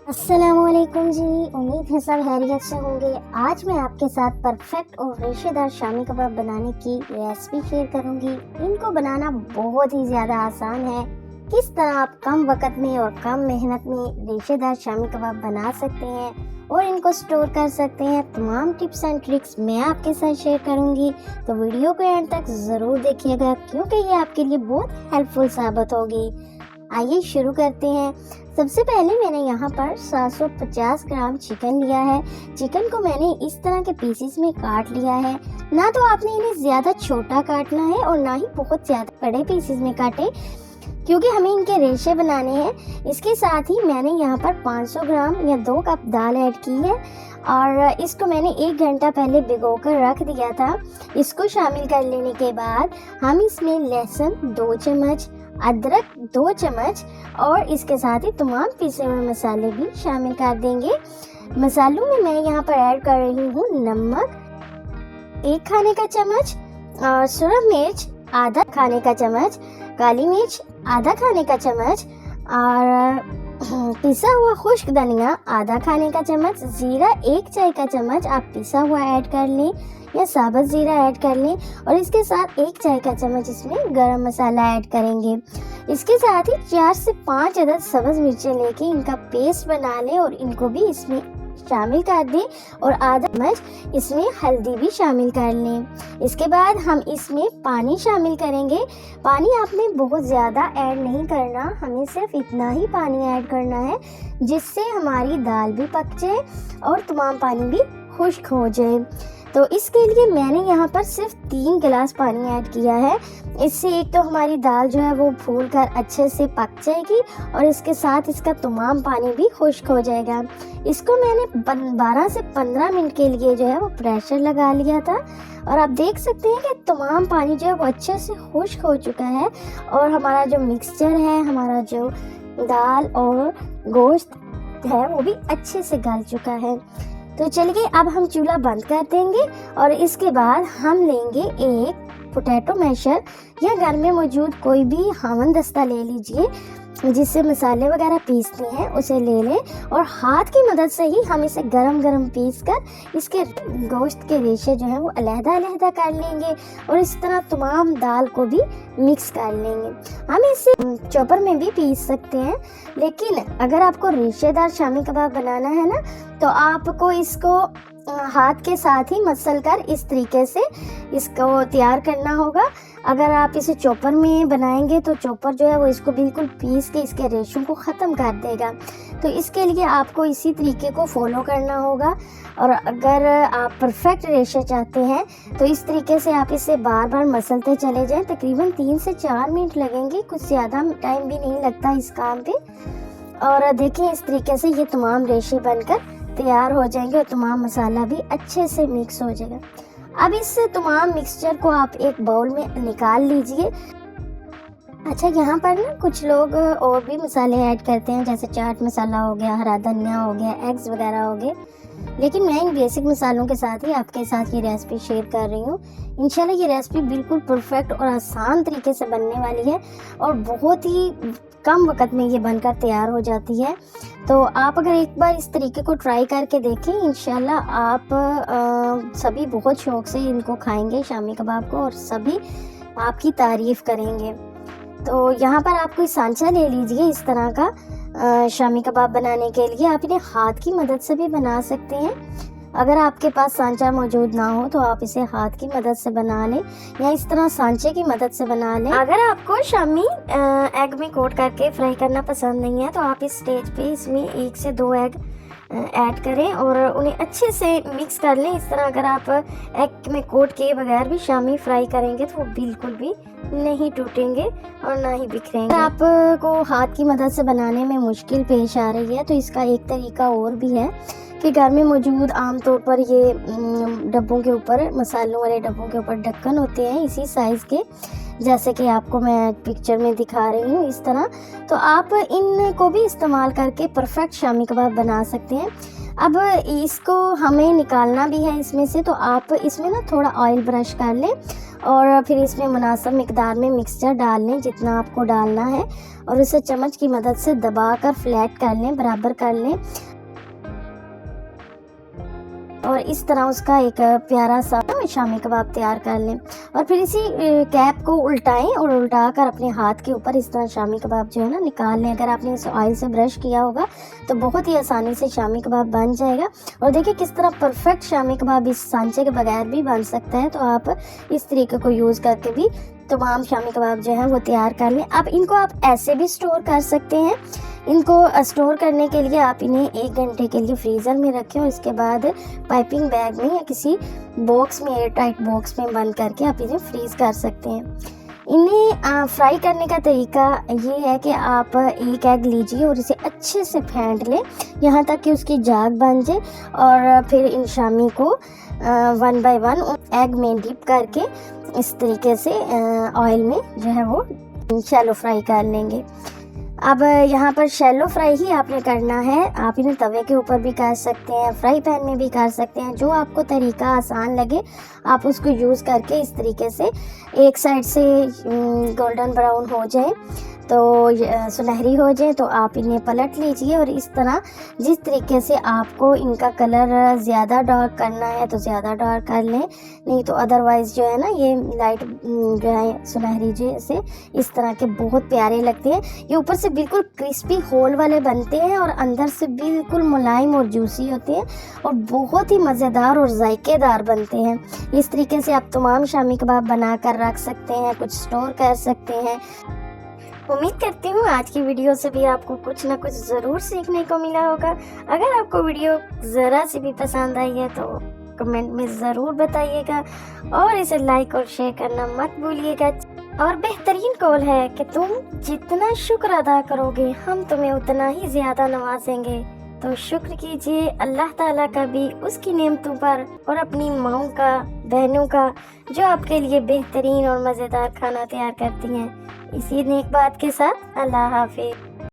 अस्सलामुअलैकुम जी। उम्मीद है सब खैरियत से होंगे। आज मैं आपके साथ परफेक्ट और रेशेदार शामी कबाब बनाने की रेसिपी शेयर करूंगी। इनको बनाना बहुत ही ज़्यादा आसान है। किस तरह आप कम वक्त में और कम मेहनत में रेशेदार शामी कबाब बना सकते हैं और इनको स्टोर कर सकते हैं, तमाम टिप्स एंड ट्रिक्स मैं आपके साथ शेयर करूंगी। तो वीडियो को एंड तक ज़रूर देखिएगा क्योंकि ये आपके लिए बहुत हेल्पफुल साबित होगी। आइए शुरू करते हैं। सबसे पहले मैंने यहाँ पर 750 ग्राम चिकन लिया है। चिकन को मैंने इस तरह के पीसेस में काट लिया है। ना तो आपने इन्हें ज़्यादा छोटा काटना है और ना ही बहुत ज़्यादा बड़े पीसेस में काटे क्योंकि हमें इनके रेशे बनाने हैं। इसके साथ ही मैंने यहाँ पर 500 ग्राम या 2 कप दाल ऐड की है और इसको मैंने 1 घंटा पहले भिगो कर रख दिया था। इसको शामिल कर लेने के बाद हम इसमें लहसुन 2 चम्मच, अदरक 2 चम्मच और इसके साथ ही तमाम पिसे हुए मसाले भी शामिल कर देंगे। मसालों में मैं यहाँ पर ऐड कर रही हूँ नमक 1 खाने का चम्मच और सूरज मिर्च आधा खाने का चम्मच, काली मिर्च आधा खाने का चम्मच और पिसा हुआ खुश्क धनिया आधा खाने का चम्मच, जीरा 1 चाय का चम्मच आप पिसा हुआ ऐड कर लें या साबुत जीरा ऐड कर लें और इसके साथ 1 चाय का चम्मच इसमें गरम मसाला ऐड करेंगे। इसके साथ ही 4 से 5 अदद सब्ज मिर्चें लेके इनका पेस्ट बना लें और इनको भी इसमें शामिल कर दें और आधा चम्मच इसमें हल्दी भी शामिल कर लें। इसके बाद हम इसमें पानी शामिल करेंगे। पानी आपने बहुत ज़्यादा ऐड नहीं करना, हमें सिर्फ इतना ही पानी ऐड करना है जिससे हमारी दाल भी पक जाए और तमाम पानी भी खुश्क हो जाए। तो इसके लिए मैंने यहाँ पर सिर्फ 3 गिलास पानी ऐड किया है। इससे एक तो हमारी दाल जो है वो फूल कर अच्छे से पक जाएगी और इसके साथ इसका तमाम पानी भी खुश्क हो जाएगा। इसको मैंने 12 से 15 मिनट के लिए जो है वो प्रेशर लगा लिया था और आप देख सकते हैं कि तमाम पानी जो है वो अच्छे से खुश्क हो चुका है और हमारा जो मिक्सचर है, हमारा जो दाल और गोश्त है वो भी अच्छे से गल चुका है। तो चलिए अब हम चूल्हा बंद कर देंगे और इसके बाद हम लेंगे एक पोटैटो मैशर या घर में मौजूद कोई भी हामन दस्ता ले लीजिए जिससे मसाले वगैरह पीसते हैं, उसे ले लें और हाथ की मदद से ही हम इसे गरम गरम पीस कर इसके गोश्त के रेशे जो हैं वो अलहदा कर लेंगे और इस तरह तमाम दाल को भी मिक्स कर लेंगे। हम इसे चॉपर में भी पीस सकते हैं, लेकिन अगर आपको रेशेदार शामी कबाब बनाना है ना तो आपको इसको हाथ के साथ ही मसल कर इस तरीके से इसको तैयार करना होगा। अगर आप इसे चॉपर में बनाएंगे तो चॉपर जो है वो इसको बिल्कुल पीस के इसके रेशों को ख़त्म कर देगा। तो इसके लिए आपको इसी तरीके को फॉलो करना होगा और अगर आप परफेक्ट रेशे चाहते हैं तो इस तरीके से आप इसे बार बार मसलते चले जाएं। तकरीबन 3 से 4 मिनट लगेंगे, कुछ ज़्यादा टाइम भी नहीं लगता इस काम पे। और देखिए इस तरीके से ये तमाम रेशे बनकर तैयार हो जाएंगे और तमाम मसाला भी अच्छे से मिक्स हो जाएगा। अब इस तमाम मिक्सचर को आप एक बाउल में निकाल लीजिए। अच्छा, यहाँ पर ना कुछ लोग और भी मसाले ऐड करते हैं, जैसे चाट मसाला हो गया, हरा धनिया हो गया, एग्स वगैरह हो गए, लेकिन मैं इन बेसिक मसालों के साथ ही आपके साथ ये रेसिपी शेयर कर रही हूँ। इंशाल्लाह ये रेसिपी बिल्कुल परफेक्ट और आसान तरीके से बनने वाली है और बहुत ही कम वक्त में ये बनकर तैयार हो जाती है। तो आप अगर एक बार इस तरीके को ट्राई करके देखें, इंशाल्लाह आप सभी बहुत शौक से इनको खाएंगे शामी कबाब को और सभी आपकी तारीफ़ करेंगे। तो यहाँ पर आप कोई सांचा ले लीजिए इस तरह का शामी कबाब बनाने के लिए। आप इन्हें हाथ की मदद से भी बना सकते हैं। अगर आपके पास सांचा मौजूद ना हो तो आप इसे हाथ की मदद से बना लें या इस तरह सांचे की मदद से बना लें। अगर आपको शामी एग में कोट करके फ्राई करना पसंद नहीं है तो आप इस स्टेज पे इसमें 1 से 2 एग ऐड करें और उन्हें अच्छे से मिक्स कर लें। इस तरह अगर आप एग में कोट किए बगैर भी शामी फ्राई करेंगे तो वो बिल्कुल भी नहीं टूटेंगे और ना ही बिखरेंगे। आपको हाथ की मदद से बनाने में मुश्किल पेश आ रही है तो इसका एक तरीका और भी है कि घर में मौजूद आमतौर पर ये डब्बों के ऊपर, मसालों वाले डब्बों के ऊपर ढक्कन होते हैं इसी साइज़ के, जैसे कि आपको मैं पिक्चर में दिखा रही हूँ इस तरह। तो आप इनको भी इस्तेमाल करके परफेक्ट शामी कबाब बना सकते हैं। अब इसको हमें निकालना भी है इसमें से, तो आप इसमें ना थोड़ा ऑयल ब्रश कर लें और फिर इसमें मुनासिब मिकदार में मिक्सचर डाल लें जितना आपको डालना है, और उसे चम्मच की मदद से दबाकर फ्लैट कर लें, बराबर कर लें, और इस तरह उसका एक प्यारा सा शामी कबाब तैयार कर लें। और फिर इसी कैप को उल्टाएं और उल्टा कर अपने हाथ के ऊपर इस तरह शामी कबाब जो है ना निकाल लें। अगर आपने इसे ऑयल से ब्रश किया होगा तो बहुत ही आसानी से शामी कबाब बन जाएगा। और देखिए किस तरह परफेक्ट शामी कबाब इस सांचे के बगैर भी बन सकता है। तो आप इस तरीके को यूज़ करके भी तमाम शामी कबाब जो है वो तैयार कर लें। अब इनको आप ऐसे भी स्टोर कर सकते हैं। इनको स्टोर करने के लिए आप इन्हें 1 घंटे के लिए फ्रीज़र में रखें और इसके बाद पाइपिंग बैग में या किसी बॉक्स में, एयर टाइट बॉक्स में बंद करके आप इन्हें फ्रीज़ कर सकते हैं। इन्हें फ्राई करने का तरीका ये है कि आप एक एग लीजिए और इसे अच्छे से फेंट लें यहाँ तक कि उसकी जाग बन जाए, और फिर इन शामी को 1 बाय 1 एग में डिप करके इस तरीके से ऑयल में जो है वो शैलो फ्राई कर लेंगे। अब यहाँ पर शैलो फ्राई ही आपने करना है। आप इन्हें तवे के ऊपर भी कर सकते हैं, फ्राई पैन में भी कर सकते हैं, जो आपको तरीका आसान लगे आप उसको यूज़ करके इस तरीके से एक साइड से गोल्डन ब्राउन हो जाए, तो सुनहरी हो जाए, तो आप इन्हें पलट लीजिए। और इस तरह जिस तरीके से आपको इनका कलर ज़्यादा डार्क करना है तो ज़्यादा डार्क कर लें, नहीं तो अदरवाइज़ जो है ना ये लाइट जो है सुनहरी जैसे इस तरह के बहुत प्यारे लगते हैं। ये ऊपर से बिल्कुल क्रिस्पी होल वाले बनते हैं और अंदर से बिल्कुल मुलायम और जूसी होते हैं और बहुत ही मज़ेदार और जायकेदार बनते हैं। इस तरीके से आप तमाम शामी कबाब बना कर रख सकते हैं, कुछ स्टोर कर सकते हैं। उम्मीद करती हूँ आज की वीडियो से भी आपको कुछ ना कुछ ज़रूर सीखने को मिला होगा। अगर आपको वीडियो ज़रा सी भी पसंद आई है तो कमेंट में ज़रूर बताइएगा और इसे लाइक और शेयर करना मत भूलिएगा। और बेहतरीन कॉल है कि तुम जितना शुक्र अदा करोगे हम तुम्हें उतना ही ज़्यादा नवाजेंगे। तो शुक्र कीजिए अल्लाह ताला का भी उसकी नेमतों पर और अपनी माँओं का, बहनों का, जो आपके लिए बेहतरीन और मज़ेदार खाना तैयार करती हैं। इसी नेक बात के साथ अल्लाह हाफिज़।